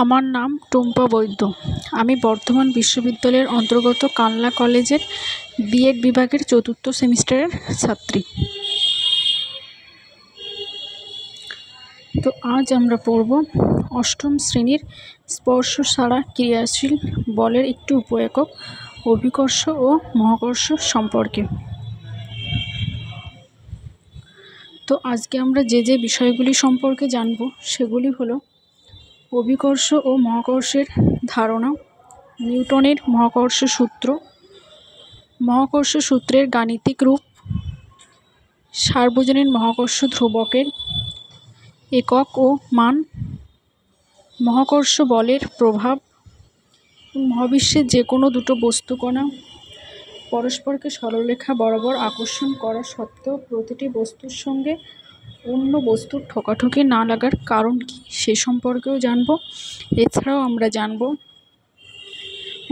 আমার নাম টুম্পা বৈদ্য। আমি বর্ধমান বিশ্ববিদ্যালয়ের অন্তর্গত কালনা কলেজের বিএড বিভাগের ৪র্থ সেমিস্টারের ছাত্রী। তো আজ আমরা পড়ব অষ্টম শ্রেণীর স্পর্শ ছাড়া ক্রিয়াশীল বলের একটি উপএকক অভিকর্ষ ও মহাকর্ষ সম্পর্কে। তো আজকে আমরা যে বিষয়গুলি সম্পর্কে জানব সেগুলি হলো অভিকর্ষ ও মহাকর্ষের ধারণা, নিউটনের মহাকর্ষ সূত্র, মহাকর্ষ সূত্রের গাণিতিক রূপ, সার্বজনীন মহাকর্ষ ধ্রুবকের একক ও মান, মহাকর্ষ বলের প্রভাব, মহাবিশ্বের যে কোনো দুটো বস্তুকণা পরস্পরকে সরলরেখা বরাবর আকর্ষণ করা সত্ত্বেও প্রতিটি বস্তুর সঙ্গে অন্য বস্তুর ঠোকাঠুকি না লাগার কারণ কী সে সম্পর্কেও জানব। এছাড়াও আমরা জানব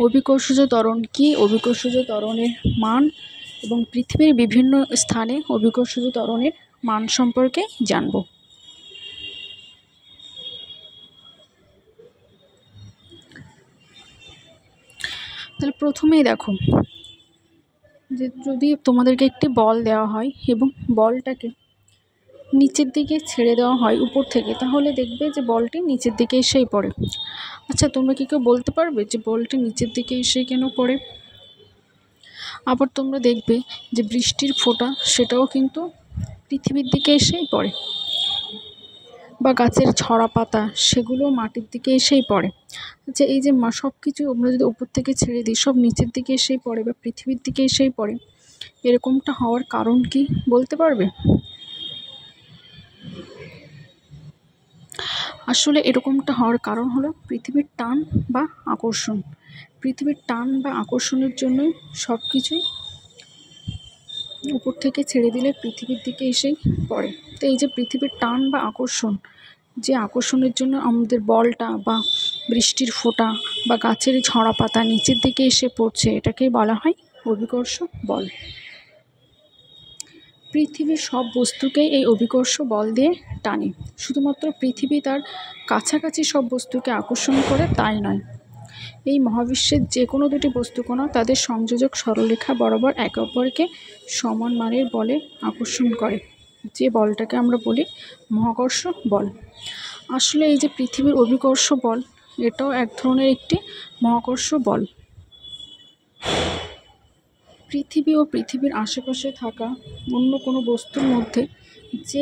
অভিকর্ষজ ত্বরণ কী, অভিকর্ষজ ত্বরণের মান এবং পৃথিবীর বিভিন্ন স্থানে অভিকর্ষজ ত্বরণের মান সম্পর্কে জানব। তাহলে প্রথমেই দেখো যে যদি তোমাদেরকে একটি বল দেওয়া হয় এবং বলটাকে নিচের দিকে ছেড়ে দেওয়া হয় উপর থেকে, তাহলে দেখবে যে বলটি নিচের দিকে এসেই পড়ে। আচ্ছা, তোমরা কি কেউ বলতে পারবে যে বলটি নিচের দিকে এসে কেন পড়ে? আবার তোমরা দেখবে যে বৃষ্টির ফোঁটা সেটাও কিন্তু পৃথিবীর দিকে এসেই পড়ে, বা গাছের ছড়া পাতা সেগুলো মাটির দিকে এসেই পড়ে। আচ্ছা, এই যে সব কিছু আমরা যদি উপর থেকে ছেড়ে দিই সব নিচের দিকে এসেই পড়ে বা পৃথিবীর দিকে এসেই পড়ে, এরকমটা হওয়ার কারণ কি বলতে পারবে? আসলে এরকমটা হওয়ার কারণ হলো পৃথিবীর টান বা আকর্ষণ। পৃথিবীর টান বা আকর্ষণের জন্যই সব কিছুই উপর থেকে ছেড়ে দিলে পৃথিবীর দিকে এসেই পড়ে। তো এই যে পৃথিবীর টান বা আকর্ষণ, যে আকর্ষণের জন্য আমাদের বলটা বা বৃষ্টির ফোঁটা বা গাছের ঝরা পাতা নিচের দিকে এসে পড়ছে, এটাকেই বলা হয় অভিকর্ষ বল। পৃথিবীর সব বস্তুকেই এই অভিকর্ষ বল দিয়ে টানে। শুধুমাত্র পৃথিবী তার কাছাকাছি সব বস্তুকে আকর্ষণ করে তাই নয়, এই মহাবিশ্বের যে কোনো দুটি বস্তুকণা তাদের সংযোজক সরলরেখা বরাবর একে অপরকে সমান মানের বলে আকর্ষণ করে, যে বলটাকে আমরা বলি মহাকর্ষ বল। আসলে এই যে পৃথিবীর অভিকর্ষ বল, এটাও এক ধরনের একটি মহাকর্ষ বল। পৃথিবী ও পৃথিবীর আশেপাশে থাকা অন্য কোনো বস্তুর মধ্যে যে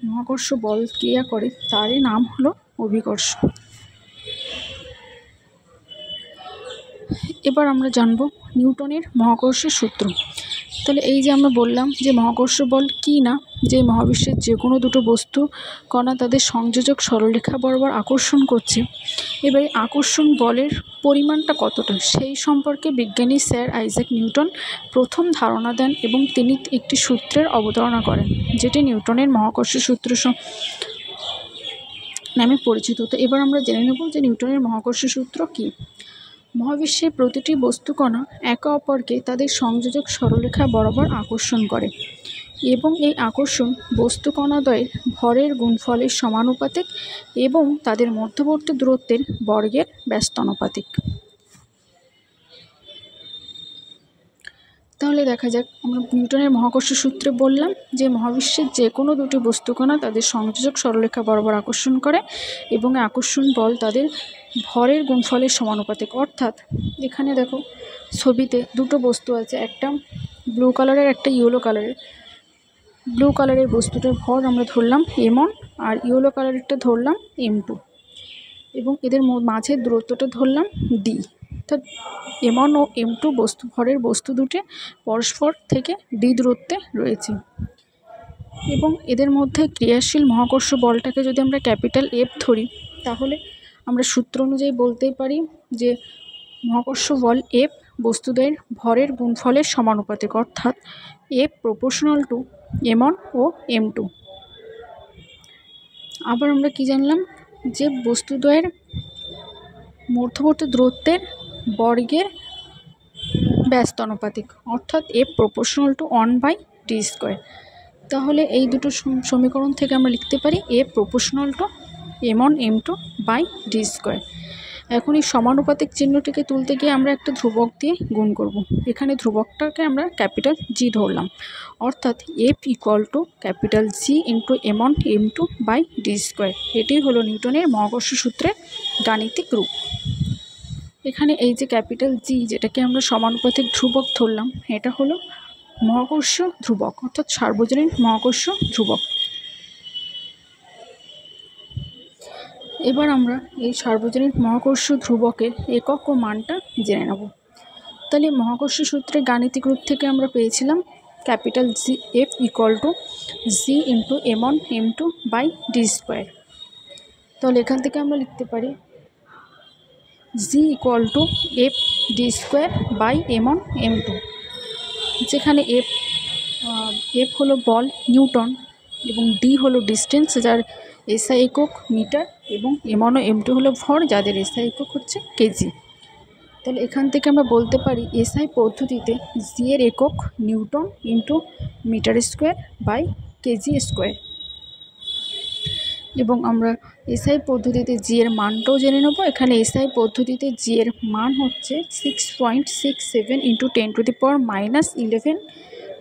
মহাকর্ষ বল ক্রিয়া করে তারই নাম হলো অভিকর্ষ। এবার আমরা জানব নিউটনের মহাকর্ষ সূত্র। তাহলে এই যে আমরা বললাম যে মহাকর্ষ বল কি না, যে মহাবিশ্বের যে কোনো দুটো বস্তু কণা তাদের সংযোজক সরলরেখা বরাবর আকর্ষণ করছে, এবার এই আকর্ষণ বলের পরিমাণটা কতটা সেই সম্পর্কে বিজ্ঞানী স্যার আইজ্যাক নিউটন প্রথম ধারণা দেন এবং তিনি একটি সূত্রের অবতারণা করেন, যেটি নিউটনের মহাকর্ষ সূত্র নামে পরিচিত। তো এবার আমরা জেনে নেব যে নিউটনের মহাকর্ষ সূত্র কী। মহাবিশ্বের প্রতিটি বস্তুকণা একে অপরকে তাদের সংযোজক সরলরেখা বরাবর আকর্ষণ করে এবং এই আকর্ষণ বস্তুকণাদ্বয়ের ভরের গুণফলের সমানুপাতিক এবং তাদের মধ্যবর্তী দূরত্বের বর্গের ব্যস্তানুপাতিক। তাহলে দেখা যাক, আমরা নিউটনের মহাকর্ষ সূত্রে বললাম যে মহাবিশ্বের যে কোনো দুটি বস্তুকণা তাদের সংযোজক সরলরেখা বরাবর আকর্ষণ করে এবং আকর্ষণ বল তাদের ভরের গুণফলের সমানুপাতিক। অর্থাৎ এখানে দেখো ছবিতে দুটো বস্তু আছে, একটা ব্লু কালারের একটা ইয়েলো কালারের। ব্লু কালারের বস্তুটার ভর আমরা ধরলাম m1 আর ইয়েলো কালারেরটা ধরলাম m2 এবং এদের মাঝের দূরত্বটা ধরলাম d। অর্থাৎ m1 ও m2 ভরের বস্তু দুটি পরস্পর থেকে d দূরত্বে রয়েছে এবং এদের মধ্যে ক্রিয়াশীল মহাকর্ষ বলটাকে যদি আমরা ক্যাপিটাল F ধরি, তাহলে আমরা সূত্র অনুযায়ী বলতেই পারি যে মহাকর্ষ বল F বস্তুদ্বয়ের ভরের গুণফলের সমানুপাতিক, অর্থাৎ F proportional to m1 O m2। আবার আমরা কি জানলাম যে বস্তুদ্বয়ের মধ্যবর্তী দূরত্বের বর্গের ব্যস্তানুপাতিক, অর্থাৎ F প্রপোর্শনাল টু 1/d²। তাহলে এই দুটো সমীকরণ থেকে আমরা লিখতে পারি F proportional to m1 m2 by D square. এখন এই সমানুপাতিক চিহ্নটিকে তুলতে গিয়ে আমরা একটা ধ্রুবক দিয়ে গুণ করব। এখানে ধ্রুবকটাকে আমরা ক্যাপিটাল জি ধরলাম, অর্থাৎ F equal to capital G into m1 m2 by D square. এটি হলো নিউটনের মহাকর্ষ সূত্রের গাণিতিক রূপ। এখানে এই যে ক্যাপিটাল জি, যেটাকে আমরা সমানুপাতিক ধ্রুবক ধরলাম, এটা হলো মহাকর্ষ ধ্রুবক, অর্থাৎ সার্বজনীন মহাকর্ষ ধ্রুবক। এবার আমরা এই সার্বজনীন মহাকর্ষ ধ্রুবকের একক ও মানটা জেনে নেব। তাহলে মহাকর্ষ সূত্রের গাণিতিক রূপ থেকে আমরা পেয়েছিলাম capital G F equal to G into m1 m2 by D square. তাহলে এখান থেকে আমরা লিখতে পারি G equal to F D square by m1 m2, যেখানে এফ হলো বল নিউটন এবং ডি হলো ডিস্টেন্স, যার এসআই একক মিটার, এবং m1 ও m2 হলো ভর, যাদের এসআই একক হচ্ছে কেজি। তাহলে এখান থেকে আমরা বলতে পারি এসআই পদ্ধতিতে জি এর একক newton into metre square by kg square. এবং আমরা এসআই পদ্ধতিতে জি এর মানটাও জেনে নেব। এখানে এসআই পদ্ধতিতে জি এর মান হচ্ছে 6.67 into 10⁻⁻11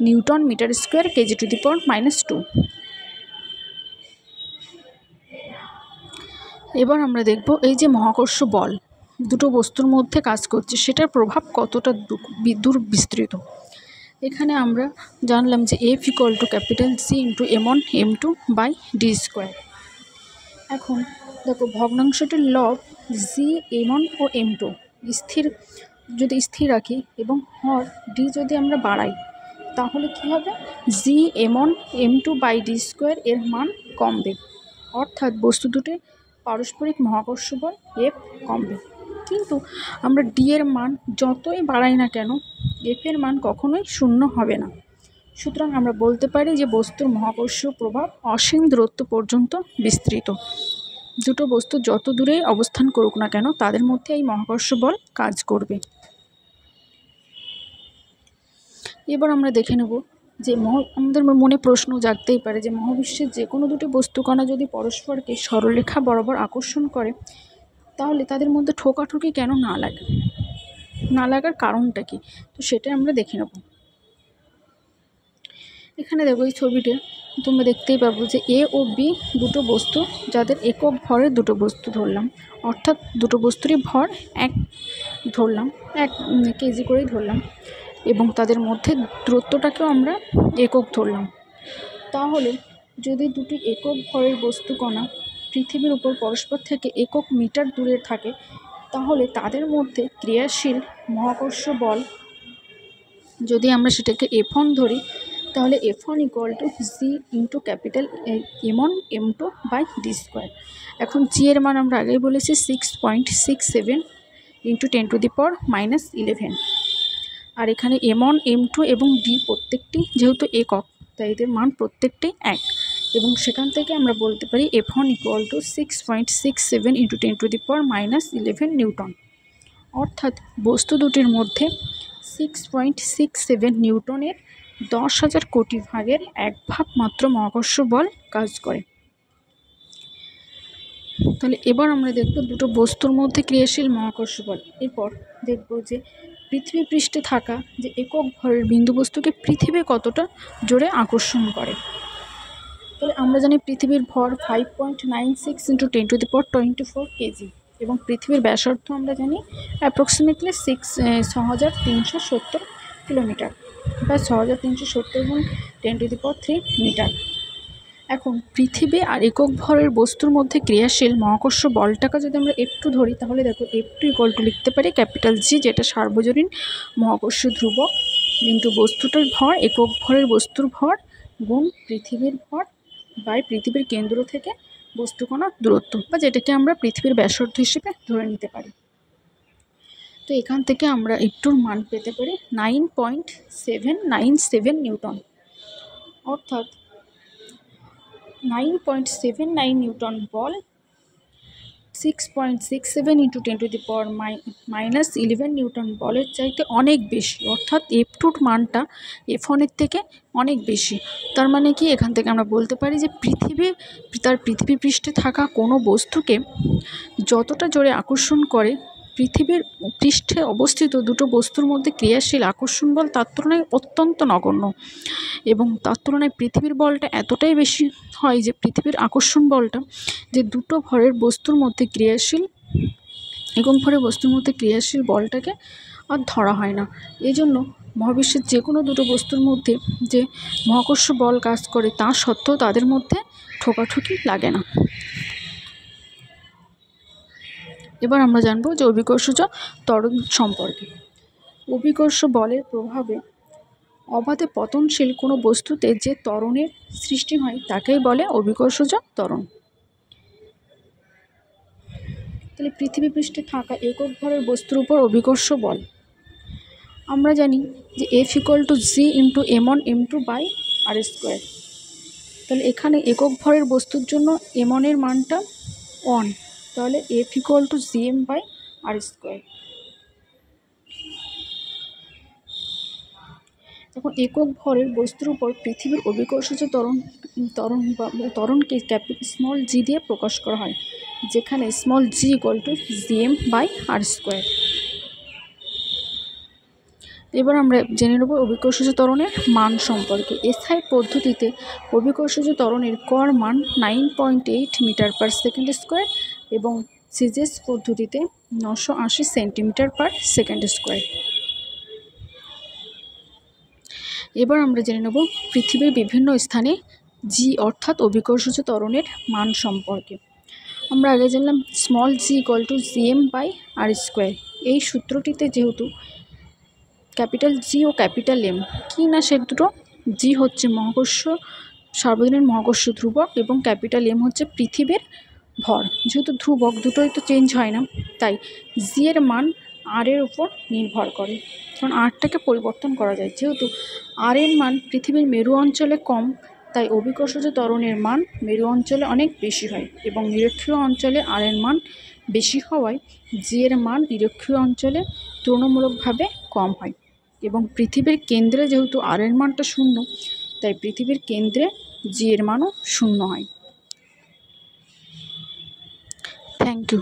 Newton metre square kg⁻²। এবার আমরা দেখব এই যে মহাকর্ষ বল দুটো বস্তুর মধ্যে কাজ করছে, সেটার প্রভাব কতটা দূর বিস্তৃত। এখানে আমরা জানলাম যে F equal to capital C into m1 m2 by D square. এখন দেখো ভগ্নাংশটির লব জি m1 ও m2 স্থির রাখি এবং হর ডি যদি আমরা বাড়াই, তাহলে কি হবে, জি m1 m2 by D square এর মান কমবে, অর্থাৎ বস্তু দুটি পারস্পরিক মহাকর্ষ বল এফ কমবে। কিন্তু আমরা ডি এর মান যতই বাড়াই না কেন, এফ এর মান কখনোই শূন্য হবে না। সুতরাং আমরা বলতে পারি যে বস্তুর মহাকর্ষ প্রভাব অসীম দূরত্ব পর্যন্ত বিস্তৃত। দুটো বস্তু যত দূরে অবস্থান করুক না কেন, তাদের মধ্যে এই মহাকর্ষ বল কাজ করবে। এবার আমরা দেখে নেব যে আমাদের মনে প্রশ্ন জাগতেই পারে যে মহাবিশ্বের যে কোনো দুটি বস্তুকণা যদি পরস্পরকে সরলরেখা বরাবর আকর্ষণ করে, তাহলে তাদের মধ্যে ঠোকাঠুকি কেন না লাগার কারণটা কি? তো সেটা আমরা দেখে নেব। এখানে দেখো এই ছবিতে তোমরা দেখতেই পাবো যে এ ও বি দুটো বস্তু, যাদের একক ভরের দুটো বস্তু ধরলাম, অর্থাৎ দুটো বস্তুরই ভর 1 ধরলাম, 1 কেজি করেই ধরলাম, এবং তাদের মধ্যে দূরত্বটাকেও আমরা একক ধরলাম। তাহলে যদি দুটি একক ভরের বস্তুকণা পৃথিবীর উপর পরস্পর থেকে একক মিটার দূরে থাকে, তাহলে তাদের মধ্যে ক্রিয়াশীল মহাকর্ষ বল, যদি আমরা সেটাকে F1 ধরি, তাহলে F1 equal to G into capital m1 m2 by D square. এখন জি এর মান আমরা আগেই বলেছি 6.67 ইন্টু 10⁻⁻11, আর এখানে m1 m2 এবং ডি প্রত্যেকটি যেহেতু একক, তাই এদের মান প্রত্যেকটাই 1, এবং সেখান থেকে আমরা বলতে পারি F1 equal two 6.67 into 10⁻⁻11 Newton. অর্থাৎ বস্তু দুটির মধ্যে 6.67 নিউটনের 10,000 কোটি ভাগের 1 ভাগ মাত্র মহাকর্ষ বল কাজ করে। তাহলে এবার আমরা দেখব দুটো বস্তুর মধ্যে ক্রিয়াশীল মহাকর্ষ বল। এরপর দেখব যে পৃথিবী পৃষ্ঠে থাকা যে একক ভরের বিন্দু বস্তুকে পৃথিবী কতটা জোরে আকর্ষণ করে। তাহলে আমরা জানি পৃথিবীর ভর 5.96 ইন্টু 10⁻24 কেজি, এবং পৃথিবীর ব্যাসার্ধ আমরা জানি অ্যাপ্রক্সিমেটলি 6,370 কিলোমিটার বা 6,370 গুণ 10⁻³ মিটার। এখন পৃথিবী আর একক ভরের বস্তুর মধ্যে ক্রিয়াশীল মহাকর্ষ বলটাকে যদি আমরা F2 ধরি, তাহলে দেখো F2 ইকুয়াল টু লিখতে পারি ক্যাপিটাল জি, যেটা সার্বজনীন মহাকর্ষ ধ্রুবক, কিন্তু বস্তুটার ভর একক ভরের বস্তুর ভর গুণ পৃথিবীর ভর বাই পৃথিবীর কেন্দ্র থেকে বস্তুকণার দূরত্ব, বা যেটাকে আমরা পৃথিবীর ব্যাসার্ধ হিসেবে ধরে নিতে পারি। তো এখান থেকে আমরা F2-র মান পেতে পারি 9.797 নিউটন, অর্থাৎ 9.79 নিউটন বল 6.67 × 10⁻⁻11 নিউটন বলের চাইতে অনেক বেশি, অর্থাৎ F2 মানটা F1 থেকে অনেক বেশি। তার মানে কি, এখান থেকে আমরা বলতে পারি যে পৃথিবী পৃষ্ঠে থাকা কোনো বস্তুকে যতটা জোরে আকর্ষণ করে, পৃথিবীর পৃষ্ঠে অবস্থিত দুটো বস্তুর মধ্যে ক্রিয়াশীল আকর্ষণ বল তার তুলনায় অত্যন্ত নগণ্য, এবং তার তুলনায় পৃথিবীর বলটা এতটাই বেশি হয় যে পৃথিবীর আকর্ষণ বলটা যে দুটো ভরের বস্তুর মধ্যে ক্রিয়াশীল একক ভরের বস্তুর মধ্যে ক্রিয়াশীল বলটাকে আর ধরা হয় না। এই জন্য মহাবিশ্বের যে কোনো দুটো বস্তুর মধ্যে যে মহাকর্ষ বল কাজ করে তা সত্ত্বেও তাদের মধ্যে ঠোকাঠুকি লাগে না। এবার আমরা জানবো যে অভিকর্ষজ ত্বরণ সম্পর্কে। অভিকর্ষ বলের প্রভাবে অবাধে পতনশীল কোনো বস্তুতে যে ত্বরণের সৃষ্টি হয় তাকেই বলে অভিকর্ষজ ত্বরণ। তাহলে পৃথিবী পৃষ্ঠে থাকা একক ভরের বস্তুর উপর অভিকর্ষ বল আমরা জানি যে F = G × m1m2/r²। তাহলে এখানে একক ভরের বস্তুর জন্য m1 এর মানটা 1, তাহলে F = Gm/r²। এখন একক ভরের বস্তুর উপর পৃথিবীর অভিকর্ষজ ত্বরণকে স্মল g দিয়ে প্রকাশ করা হয়, যেখানে স্মল g = Gm/r²। এবার আমরা জেনে নেব অভিকর্ষজ ত্বরণের মান সম্পর্কে। এসআই পদ্ধতিতে অভিকর্ষজ ত্বরণের গড় মান 9.8 m/s² এবং সিজিএস পদ্ধতিতে 980 cm/s²। এবার আমরা জেনে নেব পৃথিবীর বিভিন্ন স্থানে জি অর্থাৎ অভিকর্ষজ ত্বরণের মান সম্পর্কে। আমরা আগে জানলাম স্মল g = Gm/r²। এই সূত্রটিতে যেহেতু ক্যাপিটাল জি ও ক্যাপিটাল এম কি না, সে দুটো জি হচ্ছে সার্বজনীন মহাকর্ষ ধ্রুবক এবং ক্যাপিটাল এম হচ্ছে পৃথিবীর ভর। যেহেতু ধ্রুবক দুটোই তো চেঞ্জ হয় না, তাই জি এর মান আর এর উপর নির্ভর করে, কারণ আরটাকে পরিবর্তন করা যায়। যেহেতু আর এর মান পৃথিবীর মেরু অঞ্চলে কম, তাই অভিকর্ষজ ত্বরণের মান মেরু অঞ্চলে অনেক বেশি হয়, এবং নিরক্ষীয় অঞ্চলে আর এর মান বেশি হওয়ায় জি এর মান নিরক্ষীয় অঞ্চলে তুলনামূলকভাবে কম হয়। এবং পৃথিবীর কেন্দ্রে যেহেতু আর এর মানটা 0, তাই পৃথিবীর কেন্দ্রে জি এর মানও 0 হয়। Thank you.